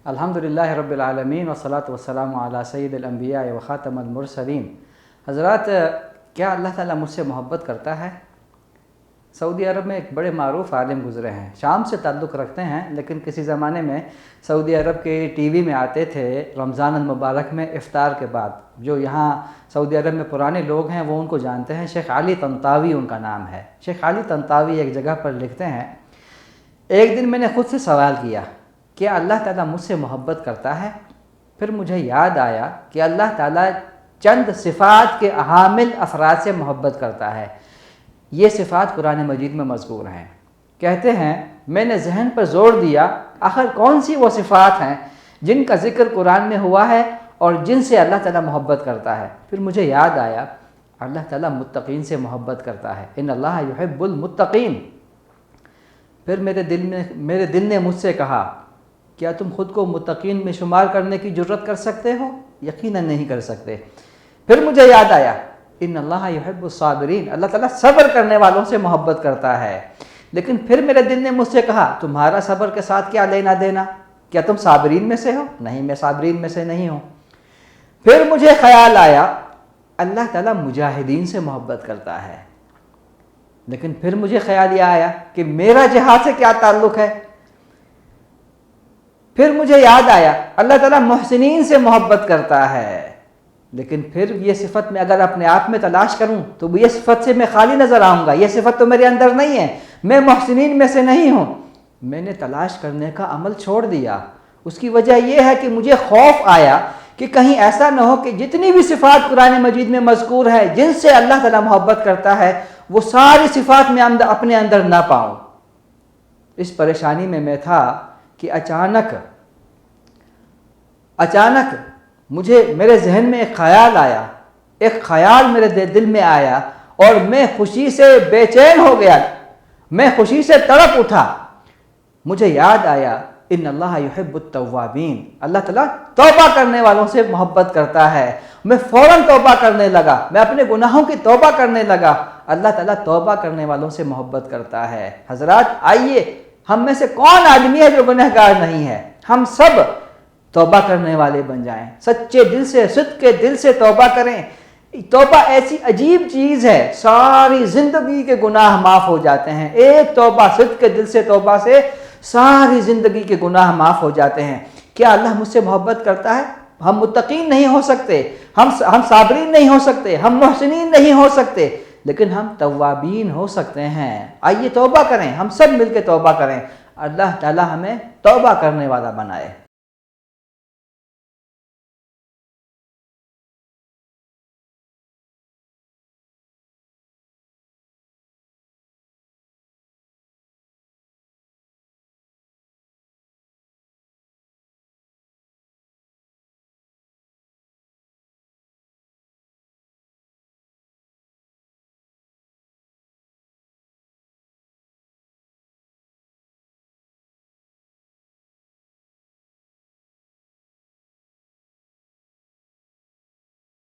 الحمدللہ رب العالمین والصلاة والسلام علی سید الانبیاء و خاتم المرسلین۔ حضرات، کیا اللہ تعالیٰ مجھ سے محبت کرتا ہے؟ سعودی عرب میں ایک بڑے معروف عالم گزرے ہیں، شام سے تعلق رکھتے ہیں، لیکن کسی زمانے میں سعودی عرب کے ٹی وی میں آتے تھے رمضان المبارک میں افطار کے بعد۔ جو یہاں سعودی عرب میں پرانے لوگ ہیں وہ ان کو جانتے ہیں، شیخ علی طنطاوی ان کا نام ہے۔ شیخ علی طنطاوی ایک جگہ پر لکھتے ہیں، ایک دن میں نے خود سے سوال کیا کہ اللہ تعالیٰ مجھ سے محبت کرتا ہے؟ پھر مجھے یاد آیا کہ اللہ تعالیٰ چند صفات کے حامل افراد سے محبت کرتا ہے۔ یہ صفات قرآن مجید میں مذکور ہیں۔ کہتے ہیں میں نے ذہن پر زور دیا آخر کون سی وہ صفات ہیں جن کا ذکر قرآن میں ہوا ہے اور جن سے اللہ تعالیٰ محبت کرتا ہے۔ پھر مجھے یاد آیا اللہ تعالیٰ متقین سے محبت کرتا ہے، ان اللہ یحب المتقین۔ پھر میرے دل نے مجھ سے کہا کیا تم خود کو متقین میں شمار کرنے کی جرت کر سکتے ہو؟ یقیناً نہیں کر سکتے۔ پھر مجھے یاد آیا ان اللہ یحب الصابرین، اللہ تعالیٰ صبر کرنے والوں سے محبت کرتا ہے۔ لیکن پھر میرے دل نے مجھ سے کہا تمہارا صبر کے ساتھ کیا لینا دینا؟ کیا تم صابرین میں سے ہو؟ نہیں، میں صابرین میں سے نہیں ہوں۔ پھر مجھے خیال آیا اللہ تعالیٰ مجاہدین سے محبت کرتا ہے۔ لیکن پھر مجھے خیال یہ آیا کہ میرا جہاد سے کیا تعلق ہے؟ پھر مجھے یاد آیا اللہ تعالیٰ محسنین سے محبت کرتا ہے۔ لیکن پھر یہ صفت میں اگر اپنے آپ میں تلاش کروں تو یہ صفت سے میں خالی نظر آؤں گا، یہ صفت تو میرے اندر نہیں ہے، میں محسنین میں سے نہیں ہوں۔ میں نے تلاش کرنے کا عمل چھوڑ دیا۔ اس کی وجہ یہ ہے کہ مجھے خوف آیا کہ کہیں ایسا نہ ہو کہ جتنی بھی صفات قرآن مجید میں مذکور ہے جن سے اللہ تعالیٰ محبت کرتا ہے وہ ساری صفات میں اپنے اندر نہ پاؤں۔ اس پریشانی میں تھا کہ اچانک میرے ذہن میں ایک خیال آیا، ایک خیال میرے دل میں آیا اور میں خوشی سے بے چین ہو گیا، میں خوشی سے تڑپ اٹھا۔ مجھے یاد آیا ان اللہ یحب التوابین، اللہ تعالیٰ توبہ کرنے والوں سے محبت کرتا ہے۔ میں فوراً توبہ کرنے لگا، میں اپنے گناہوں کی توبہ کرنے لگا۔ اللہ تعالیٰ توبہ کرنے والوں سے محبت کرتا ہے۔ حضرات آئیے، ہم میں سے کون آدمی ہے جو گنہگار نہیں ہے؟ ہم سب توبہ کرنے والے بن جائیں، سچے دل سے، صدق کے دل سے توبہ کریں۔ توبہ ایسی عجیب چیز ہے، ساری زندگی کے گناہ معاف ہو جاتے ہیں۔ ایک توبہ، صدق کے دل سے توبہ سے ساری زندگی کے گناہ معاف ہو جاتے ہیں۔ کیا اللہ مجھ سے محبت کرتا ہے؟ ہم متقین نہیں ہو سکتے، ہم صابرین نہیں ہو سکتے، ہم محسنین نہیں ہو سکتے، لیکن ہم توابین ہو سکتے ہیں۔ آئیے توبہ کریں، ہم سب مل کے توبہ کریں۔ اللہ تعالی ہمیں توبہ کرنے والا بنائے۔